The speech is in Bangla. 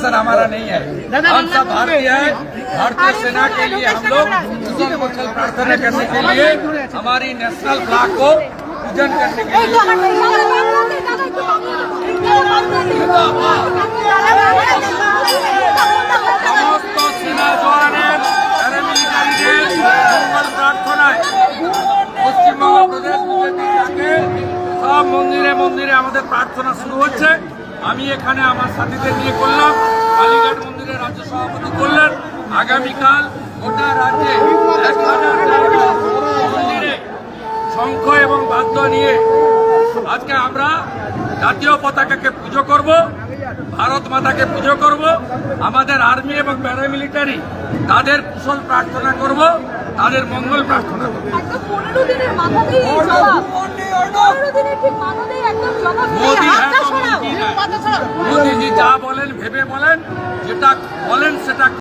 सर हमारा नहीं है। हम सब भारतीय हैं। भारतीय सेना के लिए हम लोग कुशल मंगल प्रार्थना करने के लिए हमारी नेशनल फ्लैग को पूजन करने के लिए समस्त सेना जवानेर প্যারামিলিটারিদের মঙ্গল প্রার্থনায় পশ্চিমবঙ্গ প্রদেশ বিজেপি থেকে সব মন্দিরে মন্দিরে আমাদের প্রার্থনা শুরু হচ্ছে। আমি এখানে আমার সাথীদের নিয়ে করলাম, কালীঘাট মন্দিরের রাজ্য সভাপতি করলেন। আগামীকাল গোটা রাজ্যে 1000 মন্দিরে শঙ্খ এবং বাদ্য নিয়ে আজকে আমরা জাতীয় পতাকাকে পুজো করব, ভারত মাতাকে পুজো করব, আমাদের আর্মি এবং প্যারামিলিটারি তাদের কুশল প্রার্থনা করব, তাদের মঙ্গল প্রার্থনা করব। মোদীজি যা বলেন ভেবে বলেন, যেটা বলেন সেটা